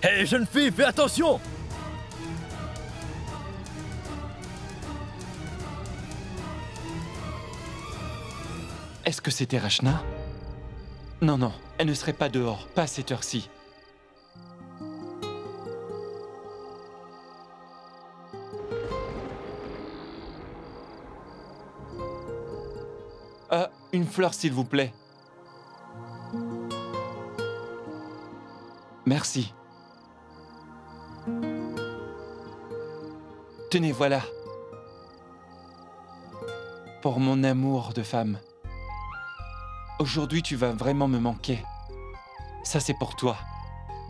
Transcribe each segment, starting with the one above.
Hé, jeune fille, fais attention! Est-ce que c'était Rachna? Non, non, elle ne serait pas dehors, pas à cette heure-ci. Une fleur, s'il vous plaît. Merci. Tenez, voilà. Pour mon amour de femme. Aujourd'hui, tu vas vraiment me manquer. Ça, c'est pour toi.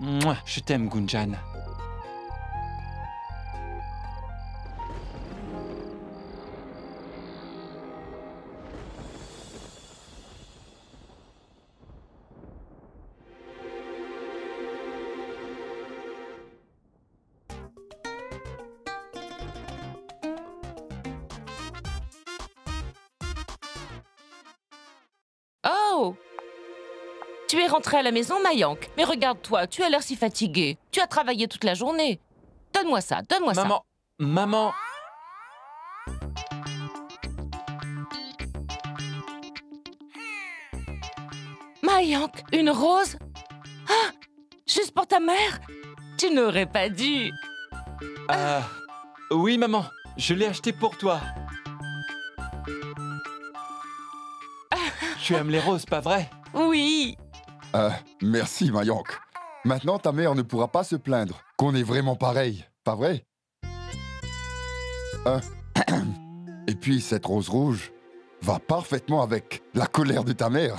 Mouah, je t'aime, Gunjan. Oh! Tu es rentrée à la maison, Mayank. Mais regarde-toi, tu as l'air si fatiguée. Tu as travaillé toute la journée. Donne-moi ça, donne-moi ça. Maman, maman. Mayank, une rose? Ah! Juste pour ta mère? Tu n'aurais pas dû. Oui, maman, je l'ai acheté pour toi. Tu aimes les roses, pas vrai? Oui. Merci, Mayank. Maintenant, ta mère ne pourra pas se plaindre qu'on est vraiment pareil, pas vrai? Et puis, cette rose rouge va parfaitement avec la colère de ta mère.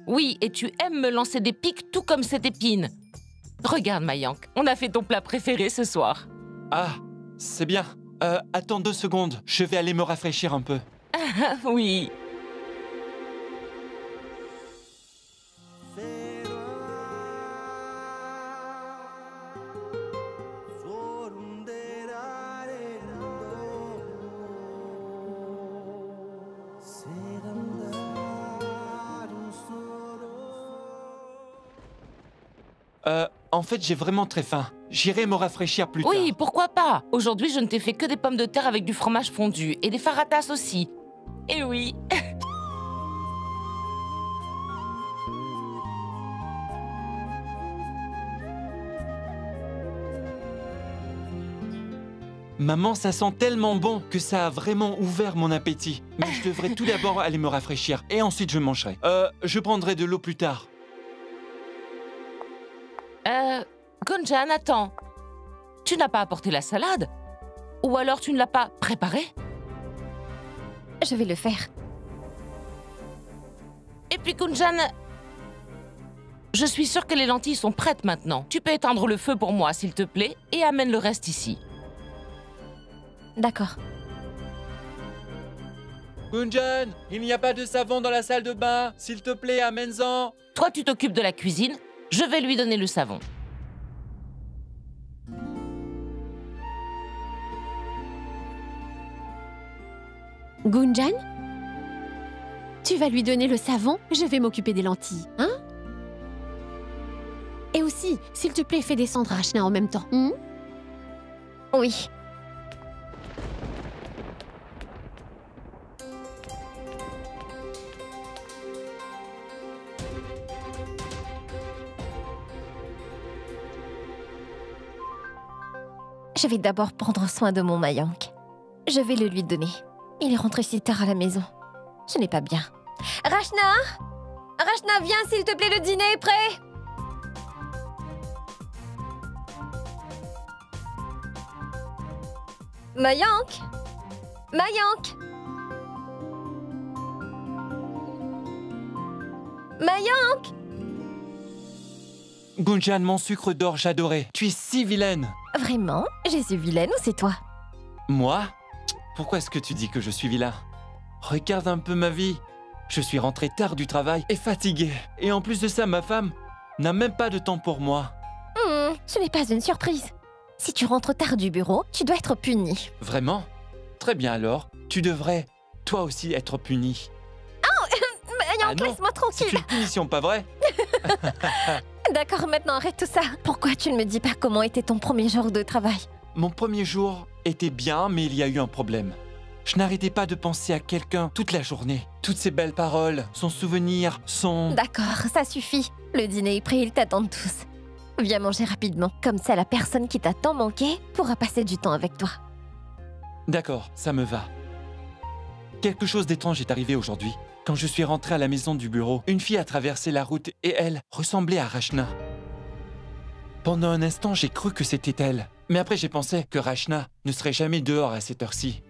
Oui, et tu aimes me lancer des pics tout comme cette épine. Regarde, Mayank, on a fait ton plat préféré ce soir. Ah, c'est bien. Attends 2 secondes, je vais aller me rafraîchir un peu. Oui. En fait, j'ai vraiment très faim. J'irai me rafraîchir plus tard. Oui, pourquoi pas? Aujourd'hui, je ne t'ai fait que des pommes de terre avec du fromage fondu et des faratas aussi. Et oui. Maman, ça sent tellement bon que ça a vraiment ouvert mon appétit. Mais je devrais tout d'abord aller me rafraîchir et ensuite je mangerai. Je prendrai de l'eau plus tard. Gunjan, attends. Tu n'as pas apporté la salade? Ou alors tu ne l'as pas préparée? Je vais le faire. Et puis Gunjan, je suis sûre que les lentilles sont prêtes maintenant. Tu peux éteindre le feu pour moi, s'il te plaît, et amène le reste ici. D'accord. Gunjan, il n'y a pas de savon dans la salle de bain. S'il te plaît, amène-en. Toi, tu t'occupes de la cuisine. Je vais lui donner le savon. Gunjan? Tu vas lui donner le savon, je vais m'occuper des lentilles, hein? Et aussi, s'il te plaît, fais descendre Rachna en même temps. Oui. Je vais d'abord prendre soin de mon Mayank. Je vais le lui donner. Il est rentré si tard à la maison. Ce n'est pas bien. Rachna! Rachna, viens, s'il te plaît, le dîner est prêt! Mayank! Mayank! Mayank! Gunjan, mon sucre d'or, j'adorais. Tu es si vilaine. Vraiment? Je suis vilaine ou c'est toi? Moi? Pourquoi est-ce que tu dis que je suis vilain? Regarde un peu ma vie. Je suis rentré tard du travail et fatigué. Et en plus de ça, ma femme n'a même pas de temps pour moi. Ce n'est pas une surprise. Si tu rentres tard du bureau, tu dois être puni. Vraiment? Très bien alors. Tu devrais, toi aussi, être puni. Mayank, non, laisse-moi c'est tranquille. une punition, pas vrai? D'accord, maintenant arrête tout ça. Pourquoi tu ne me dis pas comment était ton premier jour de travail? Mon premier jour était bien, mais il y a eu un problème. Je n'arrêtais pas de penser à quelqu'un toute la journée. Toutes ces belles paroles, son souvenir, son... D'accord, ça suffit. Le dîner est prêt, ils t'attendent tous. Viens manger rapidement. Comme ça, la personne qui t'a tant manqué pourra passer du temps avec toi. D'accord, ça me va. Quelque chose d'étrange est arrivé aujourd'hui. Quand je suis rentré à la maison du bureau, une fille a traversé la route et elle ressemblait à Rachna. Pendant un instant, j'ai cru que c'était elle. Mais après, j'ai pensé que Rachna ne serait jamais dehors à cette heure-ci.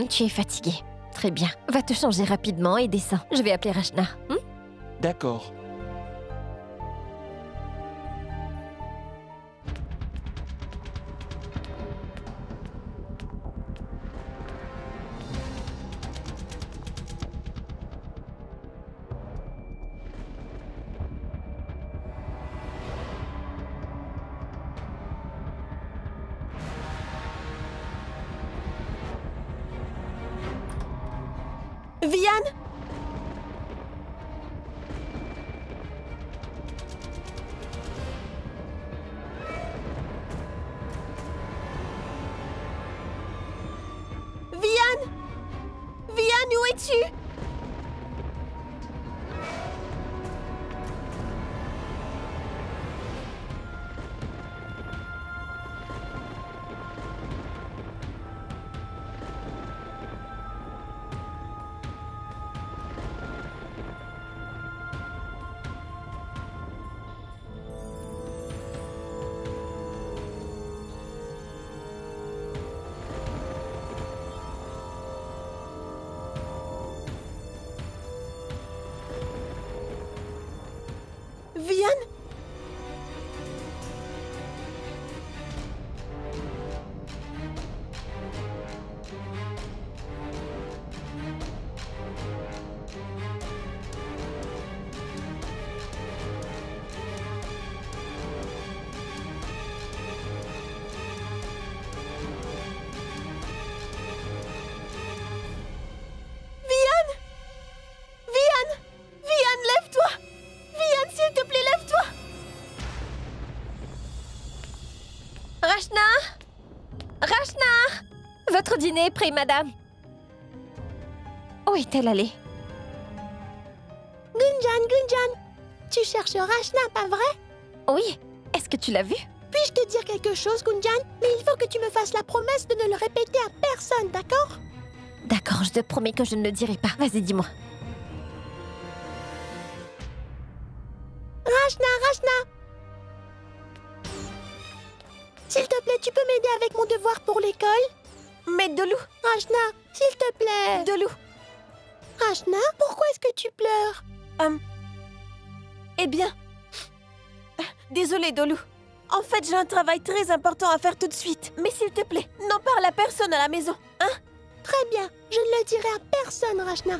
Tu es fatigué. Très bien. Va te changer rapidement et descends. Je vais appeler Rachna. D'accord. Vian! Vian! Vian, où es-tu? Vian? Lève-toi! Vian, s'il te plaît, lève-toi! Rachna! Rachna! Votre dîner est prêt, madame. Où est-elle allée? Gunjan, tu cherches Rachna, pas vrai? Oui. Est-ce que tu l'as vue? Puis-je te dire quelque chose, Gunjan? Mais il faut que tu me fasses la promesse de ne le répéter à personne, d'accord? D'accord, je te promets que je ne le dirai pas. Vas-y, dis-moi. Rachna! S'il te plaît, tu peux m'aider avec mon devoir pour l'école? Mais Dolou! Rachna, s'il te plaît! Dolou! Rachna, pourquoi est-ce que tu pleures? Eh bien... Désolée, Dolou. En fait, j'ai un travail très important à faire tout de suite. Mais s'il te plaît, n'en parle à personne à la maison, hein? Très bien, je ne le dirai à personne, Rachna.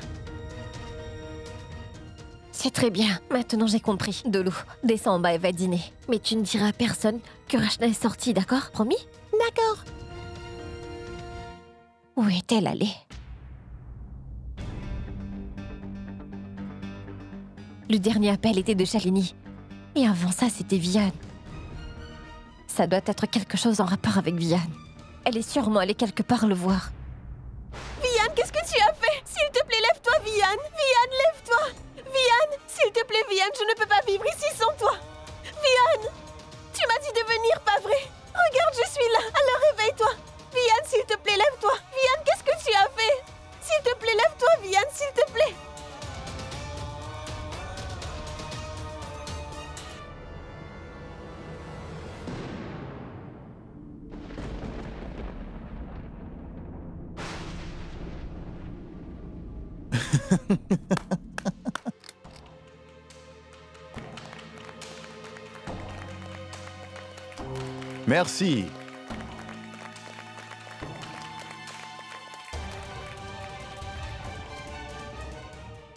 C'est très bien. Maintenant, j'ai compris. Dolou, descends en bas et va dîner. Mais tu ne diras à personne que Rachna est sortie, d'accord? Promis? D'accord. Où est-elle allée? Le dernier appel était de Shalini. Et avant ça, c'était Vian. Ça doit être quelque chose en rapport avec Vian. Elle est sûrement allée quelque part le voir. Vian, qu'est-ce que tu as fait? S'il te plaît, lève-toi, Vian! Vian, lève-toi! Vian, s'il te plaît, Vian, je ne peux pas vivre ici sans toi! Vian! Tu m'as dit de venir, pas vrai? Regarde, je suis là, alors réveille-toi! Vian, s'il te plaît, lève-toi! Vian, qu'est-ce que tu as fait? S'il te plaît, lève-toi, Vian, s'il te plaît! Merci.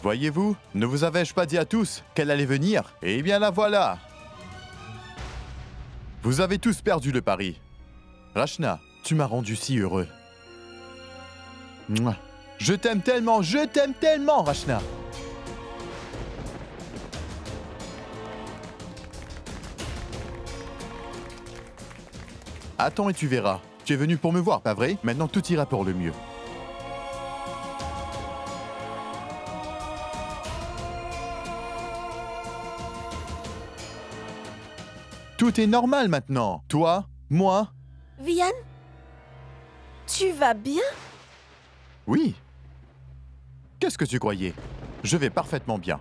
Voyez-vous, ne vous avais-je pas dit à tous qu'elle allait venir? Eh bien la voilà. Vous avez tous perdu le pari. Rachna, tu m'as rendu si heureux. Mouah. Je t'aime tellement, Rachna. Attends et tu verras. Tu es venu pour me voir, pas vrai? Maintenant, tout ira pour le mieux. Tout est normal maintenant. Toi, moi... Vian, tu vas bien? Oui. Qu'est-ce que tu croyais? Je vais parfaitement bien.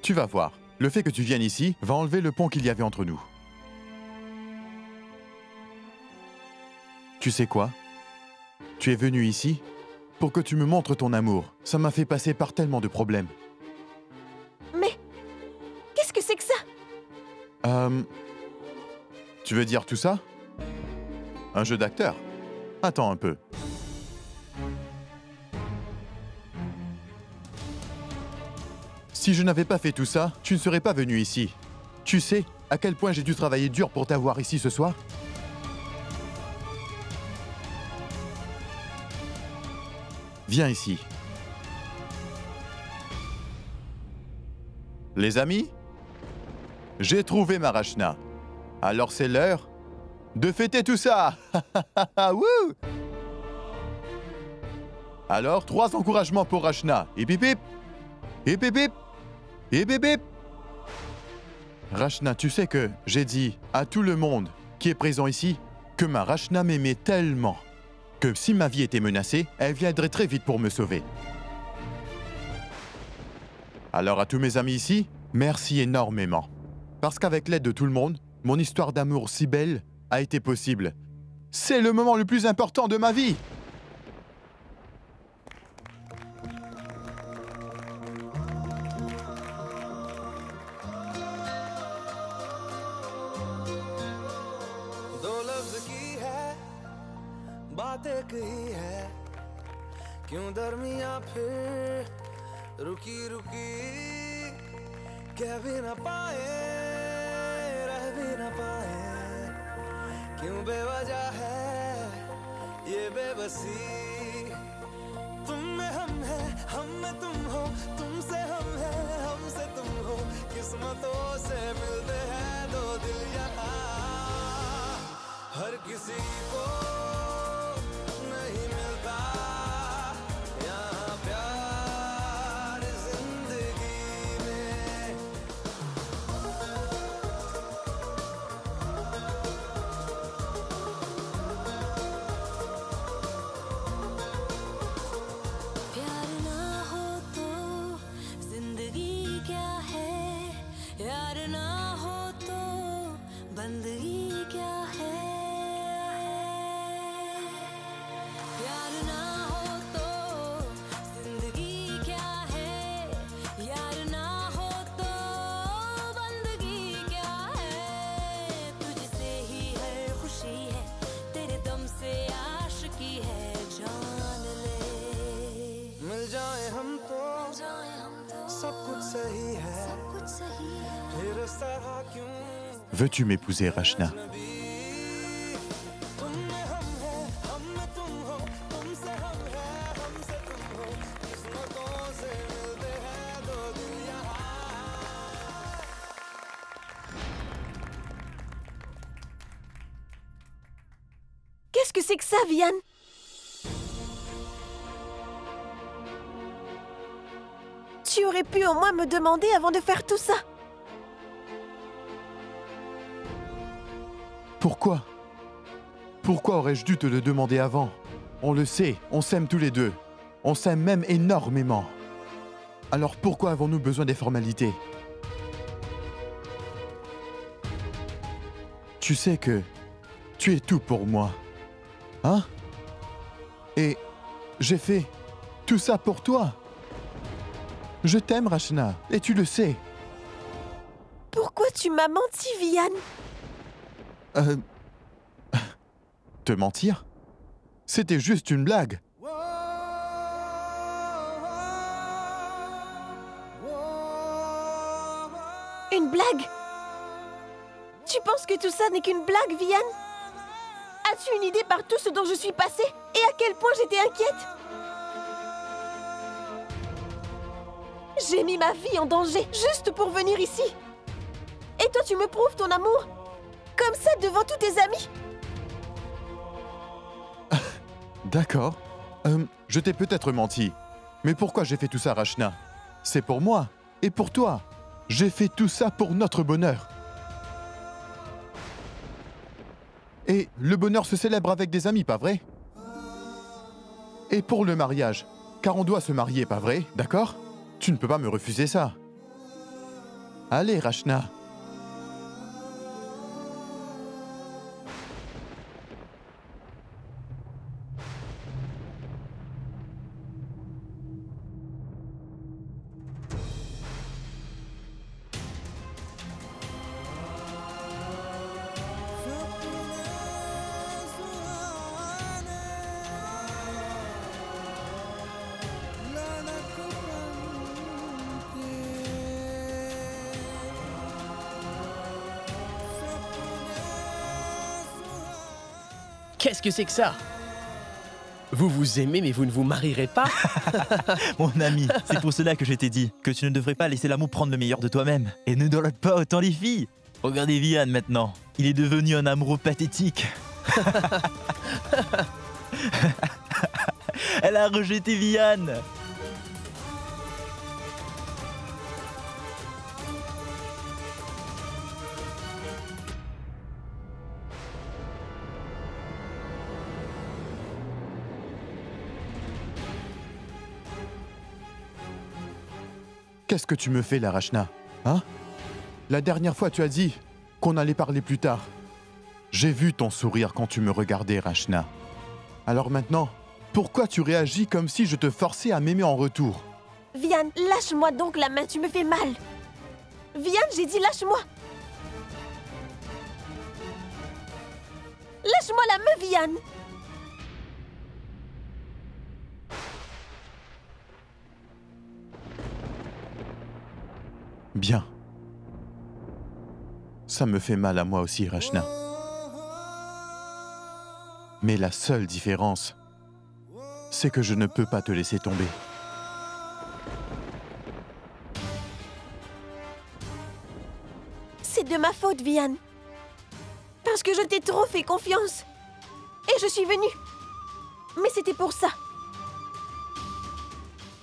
Tu vas voir. Le fait que tu viennes ici va enlever le pont qu'il y avait entre nous. Tu sais quoi? Tu es venu ici pour que tu me montres ton amour. Ça m'a fait passer par tellement de problèmes. Mais qu'est-ce que c'est que ça? Tu veux dire tout ça? Un jeu d'acteur? Attends un peu. Si je n'avais pas fait tout ça, tu ne serais pas venu ici. Tu sais à quel point j'ai dû travailler dur pour t'avoir ici ce soir? Viens ici. Les amis, j'ai trouvé ma Rachna. Alors c'est l'heure de fêter tout ça. Wouh! Alors, 3 encouragements pour Rachna. Hip hip hip. Hip hip hip. Hip hip hip. Rachna, tu sais que j'ai dit à tout le monde qui est présent ici que ma Rachna m'aimait tellement que si ma vie était menacée, elle viendrait très vite pour me sauver. Alors à tous mes amis ici, merci énormément. Parce qu'avec l'aide de tout le monde, mon histoire d'amour si belle a été possible. C'est le moment le plus important de ma vie. एक ही है क्यों दरमिया फिर रुकी रुकी कह भी न पाए रह भी न पाए क्यों बेवजह है ये बेबसी तुम में हम है हम में तुम हो तुमसे हम है हमसे तुम हो किस्मतों से मिलते हैं दो दिल यहाँ हर किसी को नहीं मिलता यहाँ प्यार जिंदगी में प्यार ना हो तो जिंदगी क्या है यार ना हो तो बंदगी क्या है प्यार ना हो तो जिंदगी क्या है यार ना हो तो बंदगी क्या है तुझसे ही है खुशी है तेरे दम से आशिकी है जान ले मिल जाए हम तो सब कुछ सही है फिर इस तरह क्यों Veux-tu m'épouser, Rachna? तुम में हम है हम में तुम हो तुमसे हम है हमसे तुम हो किस्मतों से मिलते हैं दो दिल यहाँ Qu'est-ce que c'est que ça, Vian? Tu aurais pu au moins me demander avant de faire tout ça. Pourquoi? Pourquoi aurais-je dû te le demander avant? On le sait, on s'aime tous les deux. On s'aime même énormément. Alors pourquoi avons-nous besoin des formalités? Tu sais que tu es tout pour moi. Hein? Et j'ai fait tout ça pour toi. Je t'aime, Rachna, et tu le sais. Pourquoi tu m'as menti, Vian? Te mentir? C'était juste une blague. Une blague? Tu penses que tout ça n'est qu'une blague, Vian? As-tu une idée par tout ce dont je suis passée? Et à quel point j'étais inquiète? J'ai mis ma vie en danger juste pour venir ici. Et toi, tu me prouves ton amour Comme ça, devant tous tes amis? D'accord. Je t'ai peut-être menti. Mais pourquoi j'ai fait tout ça, Rachna? C'est pour moi et pour toi. J'ai fait tout ça pour notre bonheur. Et le bonheur se célèbre avec des amis, pas vrai? Et pour le mariage, car on doit se marier, pas vrai? D'accord? Tu ne peux pas me refuser ça. Allez, Rachna. Qu'est-ce que c'est que ça? Vous vous aimez mais vous ne vous marierez pas? Mon ami, c'est pour cela que je t'ai dit que tu ne devrais pas laisser l'amour prendre le meilleur de toi-même. Et ne download pas autant les filles. Regardez Vian maintenant. Il est devenu un amoureux pathétique. Elle a rejeté Vian. Qu'est-ce que tu me fais là, Rachna? Hein? La dernière fois, tu as dit qu'on allait parler plus tard. J'ai vu ton sourire quand tu me regardais, Rachna. Alors maintenant, pourquoi tu réagis comme si je te forçais à m'aimer en retour? Vian, lâche-moi donc la main, tu me fais mal. Vian, j'ai dit lâche-moi. Lâche-moi la main, Vian. Bien. Ça me fait mal à moi aussi, Rachna. Mais la seule différence, c'est que je ne peux pas te laisser tomber. C'est de ma faute, Vian. Parce que je t'ai trop fait confiance. Et je suis venue. Mais c'était pour ça.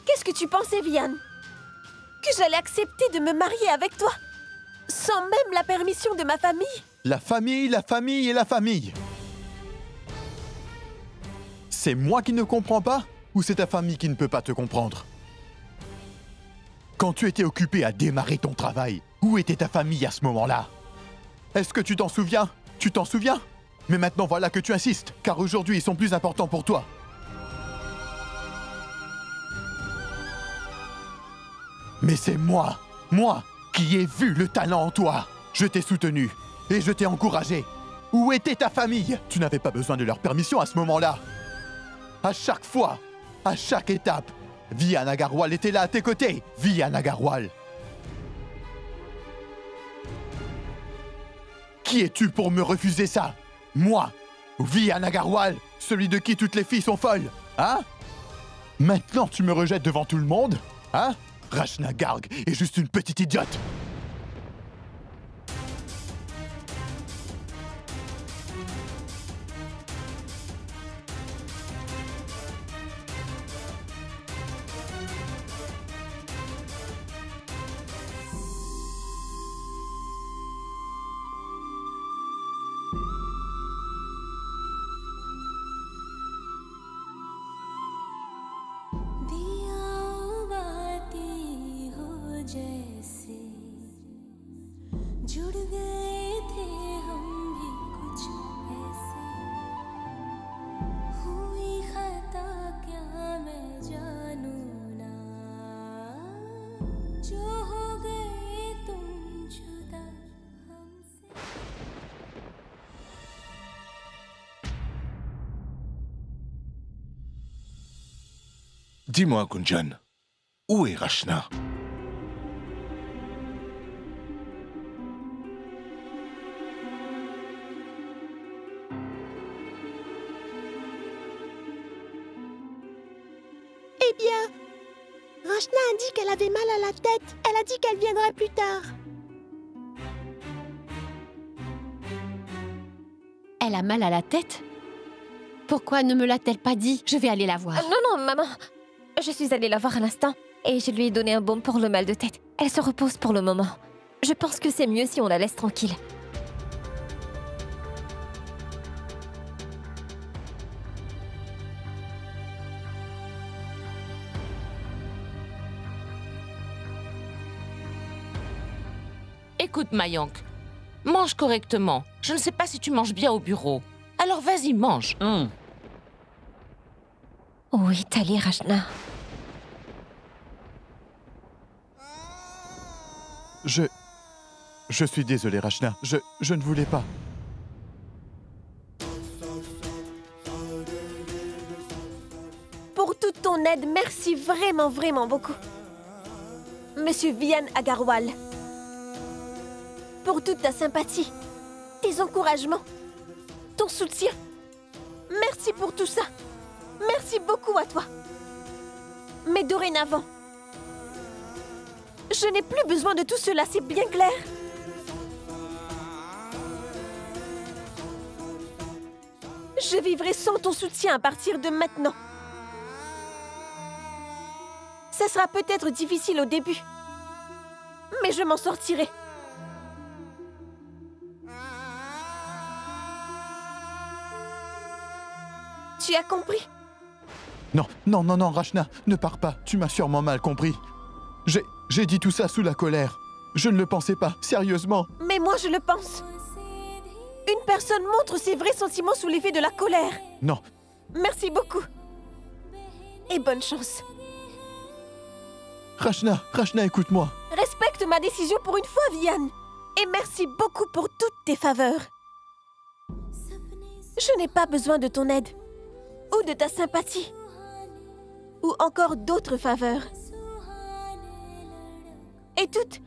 Qu'est-ce que tu pensais, Vian? Que j'allais accepter de me marier avec toi? Sans même la permission de ma famille? La famille, la famille et la famille. C'est moi qui ne comprends pas ou c'est ta famille qui ne peut pas te comprendre? Quand tu étais occupé à démarrer ton travail, où était ta famille à ce moment-là? Est-ce que tu t'en souviens? Tu t'en souviens? Mais maintenant voilà que tu insistes, car aujourd'hui ils sont plus importants pour toi. Mais c'est moi qui ai vu le talent en toi. Je t'ai soutenu et je t'ai encouragé. Où était ta famille? Tu n'avais pas besoin de leur permission à ce moment-là. À chaque fois, à chaque étape, Vian Agarwal était là à tes côtés. Vian Agarwal. Qui es-tu pour me refuser ça? Moi, Vian Agarwal, celui de qui toutes les filles sont folles. Hein? Maintenant tu me rejettes devant tout le monde? Hein? Rachna Garg est juste une petite idiote. जुड़ गए थे हम भी कुछ ऐसे हुई खता क्या मैं जानूं ना जो हो गए तुम जुदा हमसे Dis-moi, Gunjan, où est Rachna? Eh bien, Rachna a dit qu'elle avait mal à la tête. Elle a dit qu'elle viendrait plus tard. Elle a mal à la tête? Pourquoi ne me l'a-t-elle pas dit? Je vais aller la voir. Non, maman. Je suis allée la voir à l'instant et je lui ai donné un baume pour le mal de tête. Elle se repose pour le moment. Je pense que c'est mieux si on la laisse tranquille. Écoute, Mayank, mange correctement. Je ne sais pas si tu manges bien au bureau. Alors vas-y, mange. Où est allée Rachna? Je suis désolé, Rachna. Je ne voulais pas. Pour toute ton aide, merci vraiment, vraiment beaucoup. Monsieur Vian Agarwal. Pour toute ta sympathie, tes encouragements, ton soutien. Merci pour tout ça. Merci beaucoup à toi. Mais dorénavant, je n'ai plus besoin de tout cela, c'est bien clair. Je vivrai sans ton soutien à partir de maintenant. Ça sera peut-être difficile au début, mais je m'en sortirai. Tu as compris? Non, Rachna, ne pars pas. Tu m'as sûrement mal compris. J'ai dit tout ça sous la colère. Je ne le pensais pas, sérieusement. Mais moi, je le pense. Une personne montre ses vrais sentiments sous l'effet de la colère. Non. Merci beaucoup. Et bonne chance. Rachna, écoute-moi. Respecte ma décision pour une fois, Vian. Et merci beaucoup pour toutes tes faveurs. Je n'ai pas besoin de ton aide. Ou de ta sympathie. Ou encore d'autres faveurs. Et toutes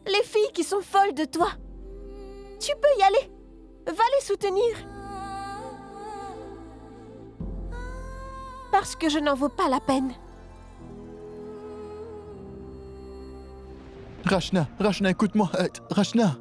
les filles qui sont folles de toi. Tu peux y aller. Va les soutenir. Parce que je n'en vaux pas la peine. Rachna, écoute-moi. Rachna.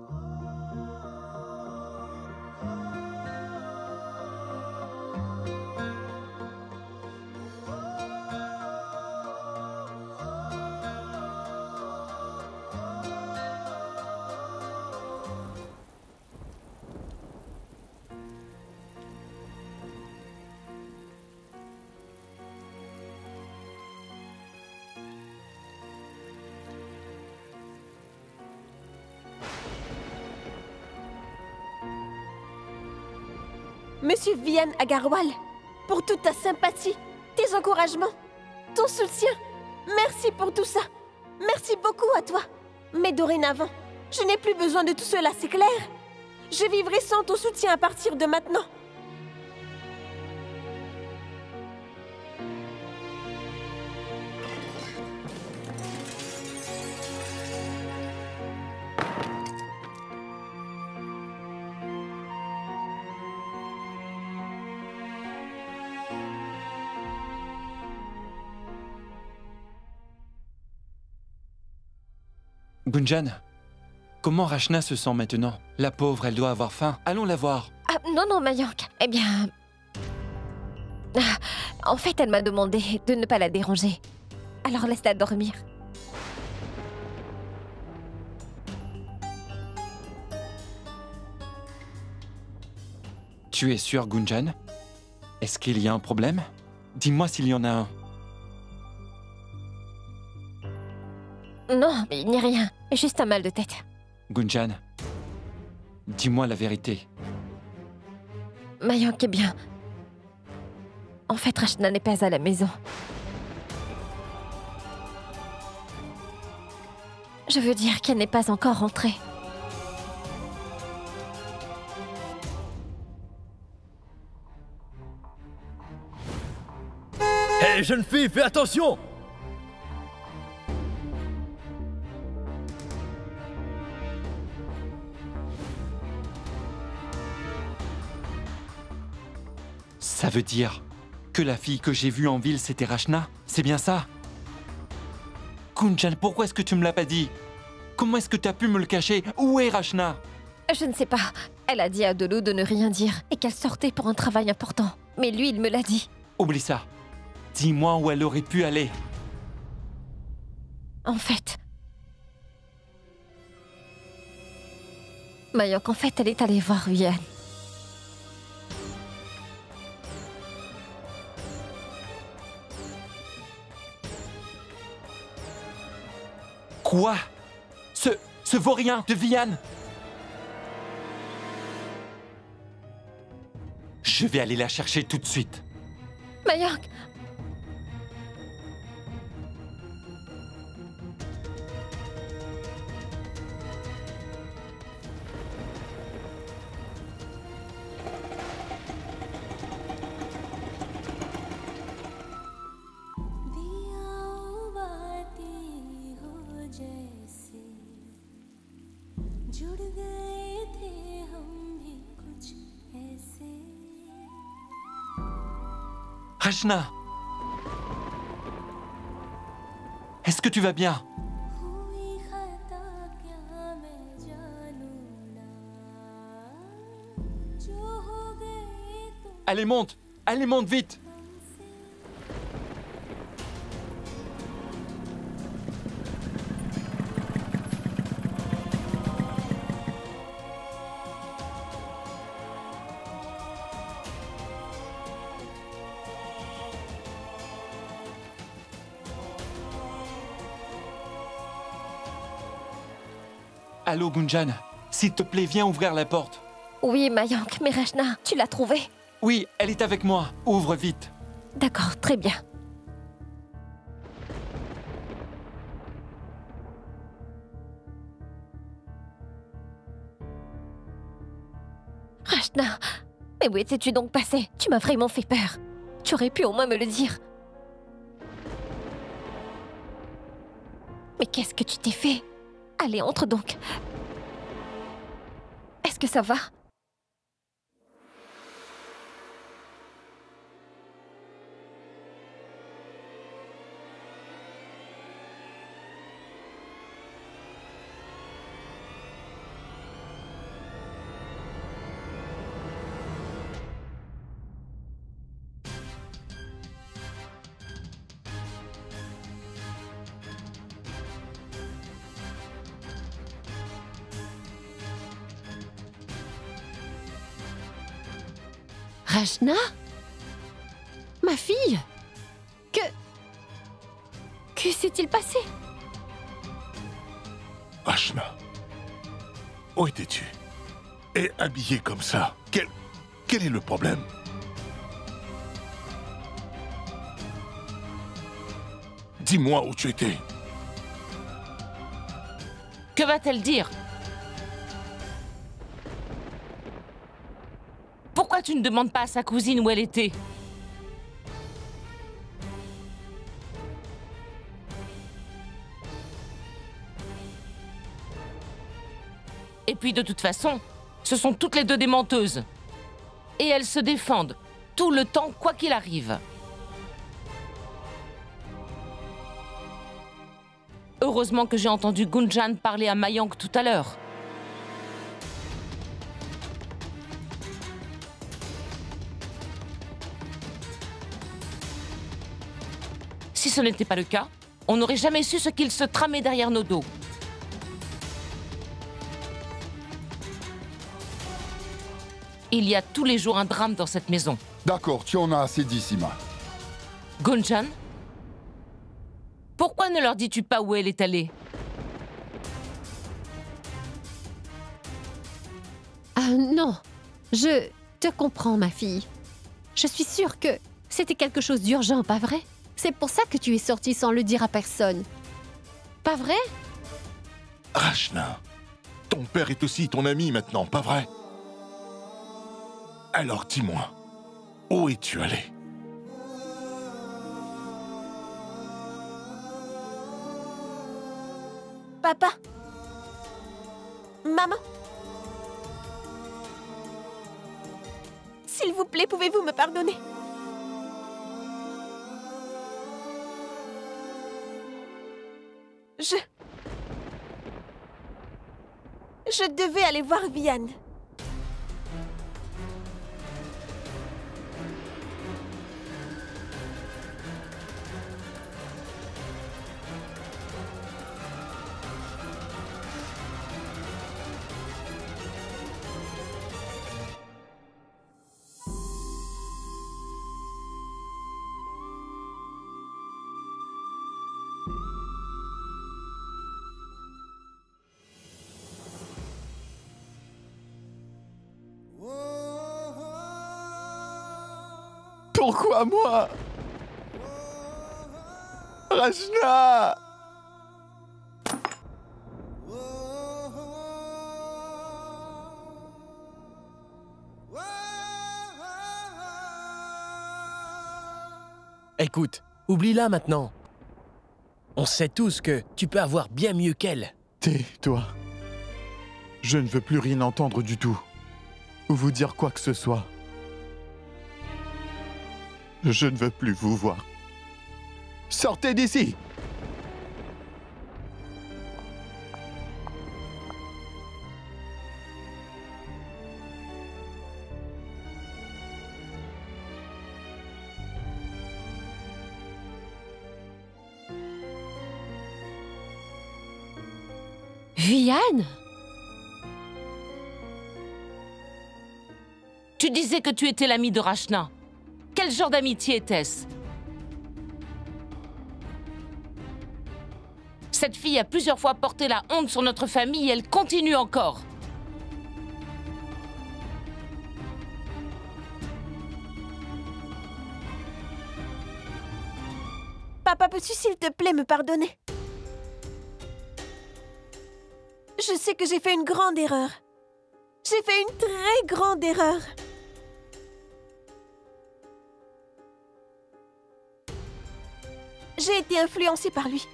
Monsieur Vian Agarwal, pour toute ta sympathie, tes encouragements, ton soutien, merci pour tout ça. Merci beaucoup à toi. Mais dorénavant, je n'ai plus besoin de tout cela, c'est clair? Je vivrai sans ton soutien à partir de maintenant. Gunjan, comment Rachna se sent maintenant? La pauvre, elle doit avoir faim. Allons la voir. Ah, non, Mayank. Eh bien... En fait, elle m'a demandé de ne pas la déranger. Alors laisse-la dormir. Tu es sûre, Gunjan? Est-ce qu'il y a un problème? Dis-moi s'il y en a un. Non, il n'y a rien. Juste un mal de tête. Gunjan, dis-moi la vérité. Mayank est bien. En fait, Rachna n'est pas à la maison. Je veux dire qu'elle n'est pas encore rentrée. Hé, jeune fille, fais attention! Ça veut dire que la fille que j'ai vue en ville, c'était Rachna? C'est bien ça? Gunjan, pourquoi est-ce que tu me l'as pas dit? Comment est-ce que tu as pu me le cacher? Où est Rachna? Je ne sais pas. Elle a dit à Dolo de ne rien dire et qu'elle sortait pour un travail important. Mais lui, il me l'a dit. Oublie ça. Dis-moi où elle aurait pu aller. En fait... Mayank, en fait, elle est allée voir Vian. Quoi? Ce vaurien de Vian? Je vais aller la chercher tout de suite. Mayank! जुड़ गए थे हम भी कुछ ऐसे Rachna! Est-ce que tu vas bien? हुई खता क्या मैं जानूं ना जो हो गए तुम Allez, monte! Allez, monte vite! Allô, Gunjan. S'il te plaît, viens ouvrir la porte. Oui, Mayank, mais Rachna, tu l'as trouvée? Oui, elle est avec moi. Ouvre vite. D'accord, très bien. Rachna, mais où étais-tu donc passée? Tu m'as vraiment fait peur. Tu aurais pu au moins me le dire. Mais qu'est-ce que tu t'es fait? Allez, entre donc. Est-ce que ça va? Rachna? Ma fille? Que s'est-il passé? Rachna, où étais-tu? Et habillée comme ça, quel est le problème? Dis-moi où tu étais. Que va-t-elle dire? Pourquoi tu ne demandes pas à sa cousine où elle était? Et puis de toute façon, ce sont toutes les deux des menteuses. Et elles se défendent, tout le temps, quoi qu'il arrive. Heureusement que j'ai entendu Gunjan parler à Mayank tout à l'heure. Si ce n'était pas le cas, on n'aurait jamais su ce qu'il se tramait derrière nos dos. Il y a tous les jours un drame dans cette maison. D'accord, tu en as assez dit, Sima. Gunjan? Pourquoi ne leur dis-tu pas où elle est allée? Ah non, je te comprends, ma fille. Je suis sûre que c'était quelque chose d'urgent, pas vrai? C'est pour ça que tu es sortie sans le dire à personne. Pas vrai? Rachna, ton père est aussi ton ami maintenant, pas vrai? Alors dis-moi, où es-tu allé? Papa? Maman? S'il vous plaît, pouvez-vous me pardonner? Je devais aller voir Vian. Pourquoi moi? Rachna! Écoute, oublie-la maintenant. On sait tous que tu peux avoir bien mieux qu'elle. Tais-toi. Je ne veux plus rien entendre du tout. Ou vous dire quoi que ce soit. Je ne veux plus vous voir. Sortez d'ici! Vian? Tu disais que tu étais l'ami de Rachna. Quel genre d'amitié était-ce? Cette fille a plusieurs fois porté la honte sur notre famille et elle continue encore. Papa, peux-tu s'il te plaît me pardonner? Je sais que j'ai fait une grande erreur. J'ai fait une très grande erreur. J'ai été influencée par lui.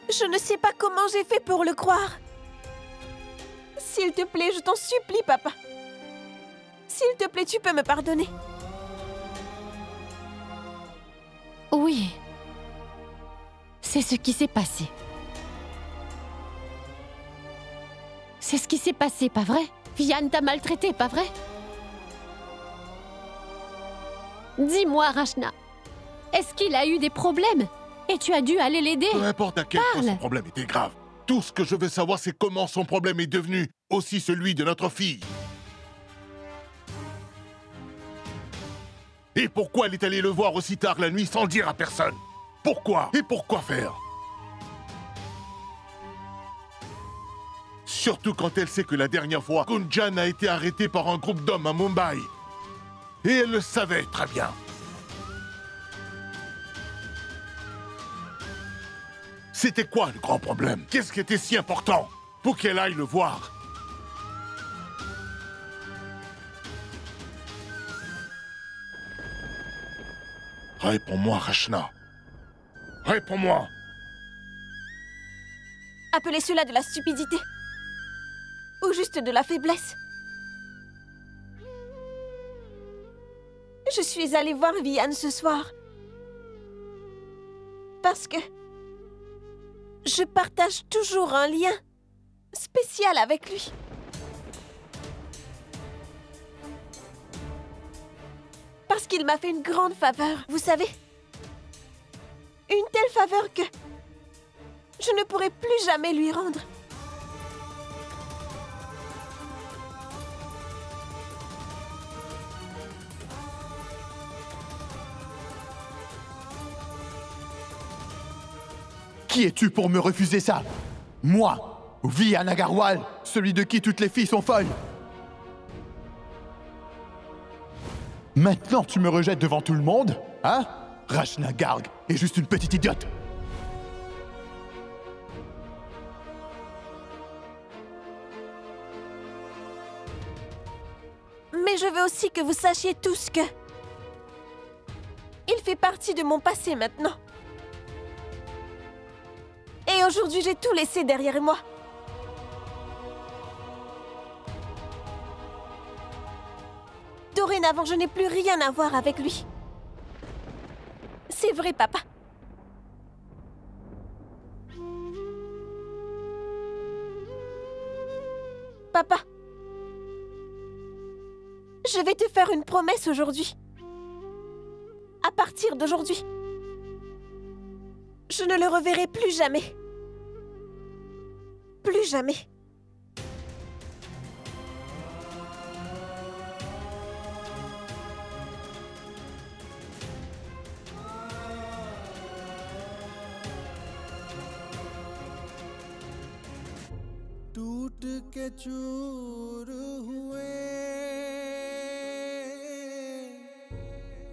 Je ne sais pas comment j'ai fait pour le croire. S'il te plaît, je t'en supplie, papa. S'il te plaît, tu peux me pardonner. Oui. C'est ce qui s'est passé. C'est ce qui s'est passé, pas vrai? Vian t'a maltraité, pas vrai? Dis-moi, Rachna. Est-ce qu'il a eu des problèmes? Et tu as dû aller l'aider? Peu importe à quel point son problème était grave. Tout ce que je veux savoir, c'est comment son problème est devenu aussi celui de notre fille. Et pourquoi elle est allée le voir aussi tard la nuit sans le dire à personne? Pourquoi? Et pourquoi faire? Surtout quand elle sait que la dernière fois, Gunjan a été arrêté par un groupe d'hommes à Mumbai. Et elle le savait très bien. C'était quoi le grand problème? Qu'est-ce qui était si important pour qu'elle aille le voir? Réponds-moi, Rachna. Réponds-moi. Appelez cela de la stupidité. Ou juste de la faiblesse. Je suis allée voir Vian ce soir. Parce que je partage toujours un lien spécial avec lui. Parce qu'il m'a fait une grande faveur, vous savez. Une telle faveur que je ne pourrai plus jamais lui rendre. Qui es-tu pour me refuser ça? Moi, ou Vian Agarwal, celui de qui toutes les filles sont folles? Maintenant tu me rejettes devant tout le monde? Hein? Rachna Garg est juste une petite idiote. Mais je veux aussi que vous sachiez tous que il fait partie de mon passé maintenant. Et aujourd'hui, j'ai tout laissé derrière moi. Dorénavant, je n'ai plus rien à voir avec lui. C'est vrai, papa. Papa, je vais te faire une promesse aujourd'hui. À partir d'aujourd'hui, je ne le reverrai plus jamais. Plus jamais. टूट के चूर हुए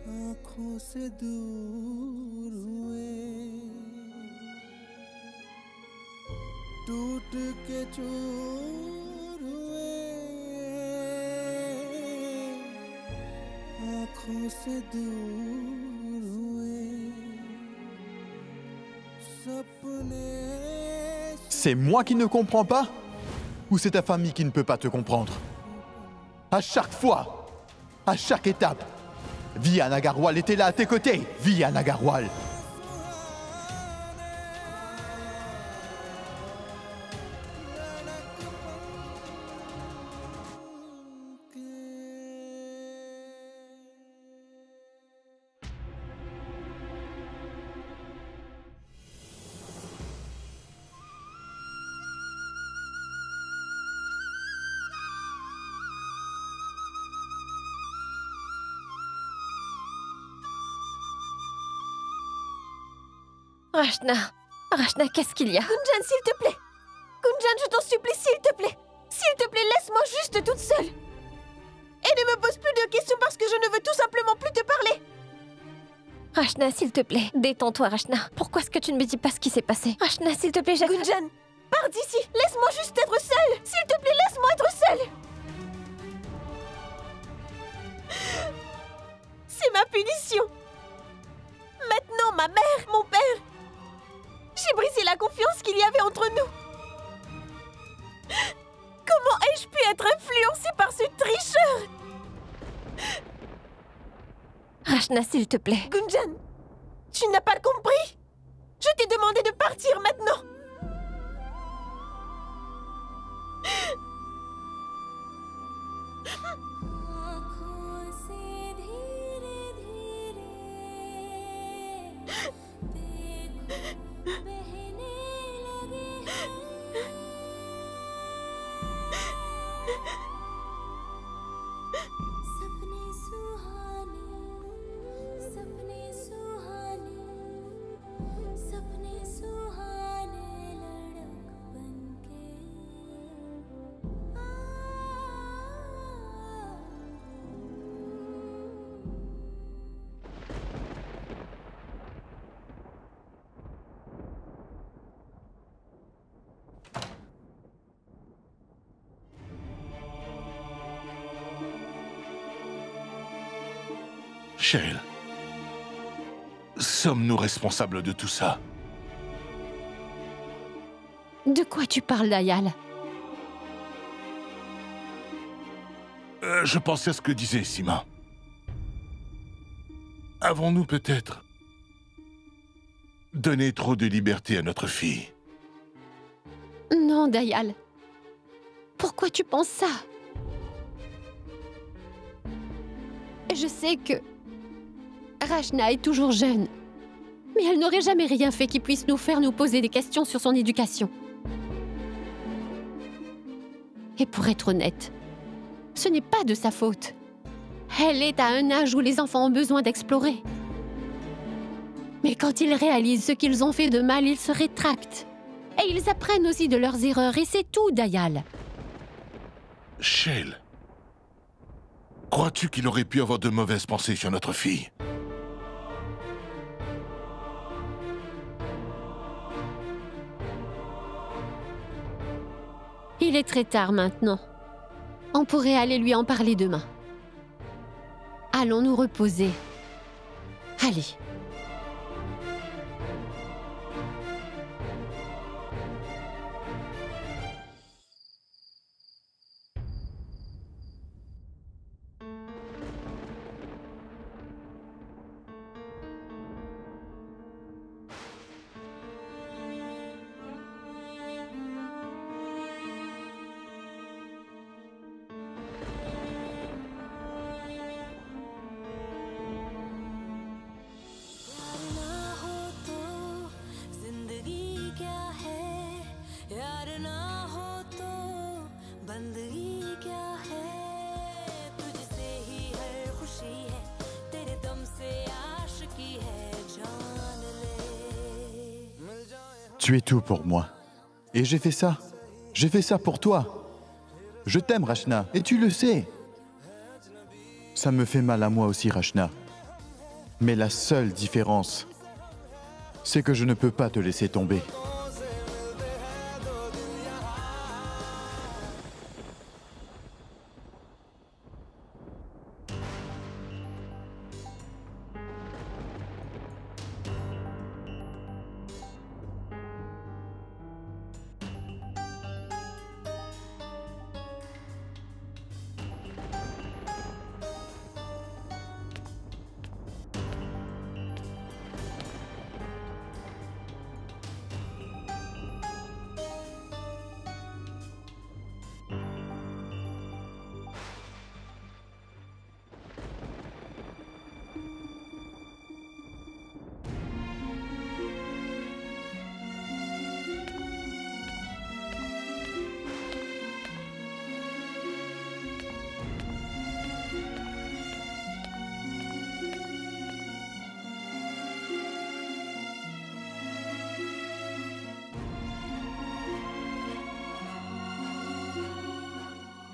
आँखों से दूर हुए टूट के चूर हुए आँखों से दूर हुए सपने C'est moi qui ne comprends pas? Ou c'est ta famille qui ne peut pas te comprendre? À chaque fois, à chaque étape, Vihan Agarwal était là à tes côtés. Vihan Agarwal. Rachna, Rachna, qu'est-ce qu'il y a? Gunjan, s'il te plaît. Gunjan, je t'en supplie, s'il te plaît. S'il te plaît, laisse-moi juste toute seule. Et ne me pose plus de questions parce que je ne veux tout simplement plus te parler. Rachna, s'il te plaît, détends-toi, Rachna. Pourquoi est-ce que tu ne me dis pas ce qui s'est passé? Rachna, s'il te plaît, Gunjan, pars d'ici. Laisse-moi juste être seule. S'il te plaît, laisse-moi être seule. C'est ma punition. Maintenant, ma mère, mon père, j'ai brisé la confiance qu'il y avait entre nous. Comment ai-je pu être influencée par ce tricheur? Rachna, s'il te plaît. Gunjan, tu n'as pas compris? Je t'ai demandé de partir maintenant. Shale, sommes-nous responsables de tout ça? De quoi tu parles, Dayal? Je pensais à ce que disait Sima. Avons-nous peut-être donné trop de liberté à notre fille? Non, Dayal. Pourquoi tu penses ça? Je sais que Rachna est toujours jeune, mais elle n'aurait jamais rien fait qui puisse nous faire nous poser des questions sur son éducation. Et pour être honnête, ce n'est pas de sa faute. Elle est à un âge où les enfants ont besoin d'explorer. Mais quand ils réalisent ce qu'ils ont fait de mal, ils se rétractent. Et ils apprennent aussi de leurs erreurs, et c'est tout, Dayal. Shale, crois-tu qu'il aurait pu avoir de mauvaises pensées sur notre fille? Il est très tard maintenant. On pourrait aller lui en parler demain. Allons nous reposer. Allez. यार ना हो तो बंदगी क्या है तुझसे ही हर खुशी है तेरे दम से आशिकी है जान ले मिल जाए Tu es tout pour moi. Et j'ai fait ça. J'ai fait ça pour toi. Je t'aime, Rachna, et tu le sais. Ça me fait mal à moi aussi, Rachna. Mais la seule différence, c'est que je ne peux pas te laisser tomber.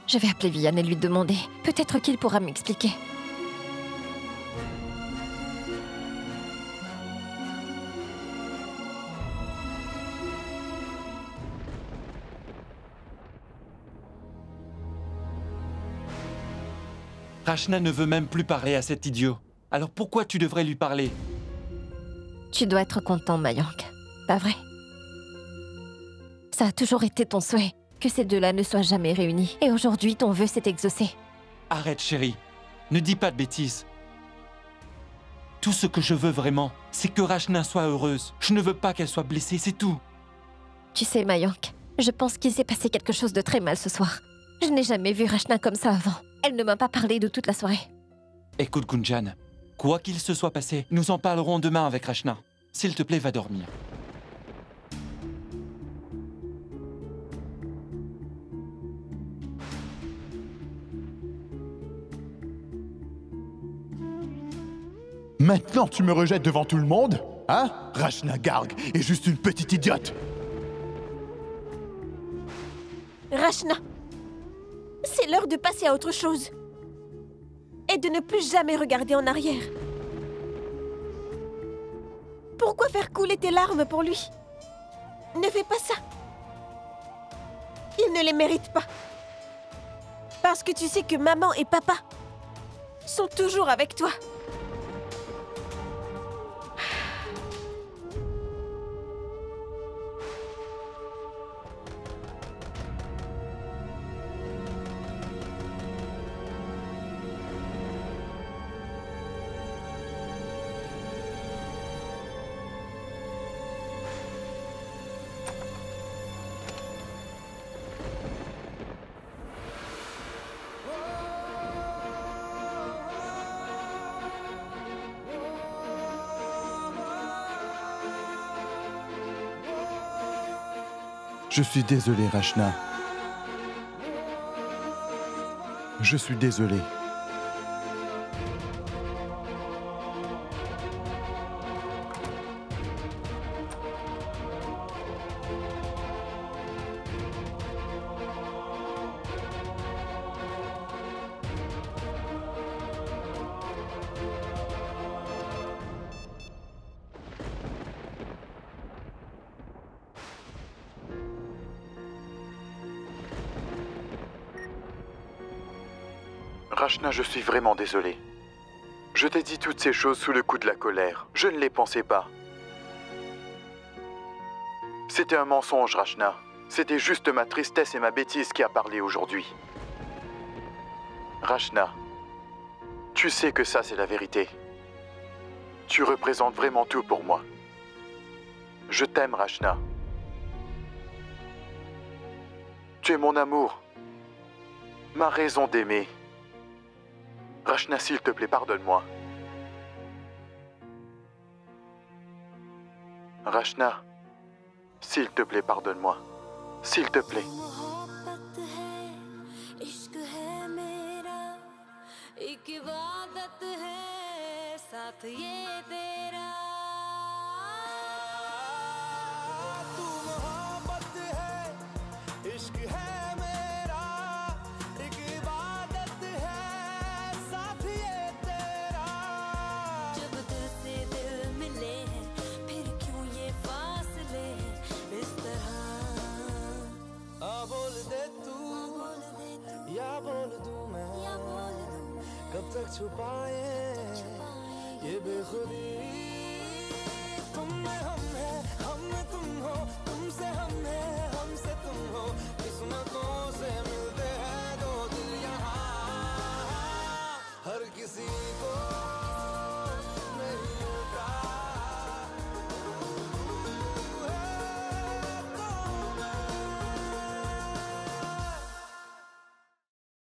Je vais appeler Vian et lui demander. Peut-être qu'il pourra m'expliquer. Rachna ne veut même plus parler à cet idiot. Alors pourquoi tu devrais lui parler? Tu dois être content, Mayank. Pas vrai? Ça a toujours été ton souhait que ces deux-là ne soient jamais réunis. Et aujourd'hui, ton vœu s'est exaucé. Arrête, chérie. Ne dis pas de bêtises. Tout ce que je veux vraiment, c'est que Rachna soit heureuse. Je ne veux pas qu'elle soit blessée, c'est tout. Tu sais, Mayank, je pense qu'il s'est passé quelque chose de très mal ce soir. Je n'ai jamais vu Rachna comme ça avant. Elle ne m'a pas parlé de toute la soirée. Écoute, Gunjan, quoi qu'il se soit passé, nous en parlerons demain avec Rachna. S'il te plaît, va dormir. Maintenant, tu me rejettes devant tout le monde? Hein? Rachna Garg est juste une petite idiote. Rachna, c'est l'heure de passer à autre chose. Et de ne plus jamais regarder en arrière. Pourquoi faire couler tes larmes pour lui? Ne fais pas ça. Il ne les mérite pas. Parce que tu sais que maman et papa sont toujours avec toi. Je suis désolé, Rachna. Je suis désolé. Rachna, je suis vraiment désolé. Je t'ai dit toutes ces choses sous le coup de la colère. Je ne les pensais pas. C'était un mensonge, Rachna. C'était juste ma tristesse et ma bêtise qui a parlé aujourd'hui. Rachna, tu sais que ça, c'est la vérité. Tu représentes vraiment tout pour moi. Je t'aime, Rachna. Tu es mon amour. Ma raison d'aimer. Rachna, s'il te plaît, pardonne-moi. Rachna, s'il te plaît, pardonne-moi. s'il te plaît. मोहब्बत है, इश्क है मेरा, एक इबादत है, साथ ये तेरा। तू मोहब्बत है, इश्क है मेरा, एक इबादत है, साथ ये तेरा। जब दिल से दिल मिले हैं, फिर क्यों ये फासले हैं इस तरह। बोल दे तू या बोल दूं मैं, कब तक छुपाए ये बेखुदी।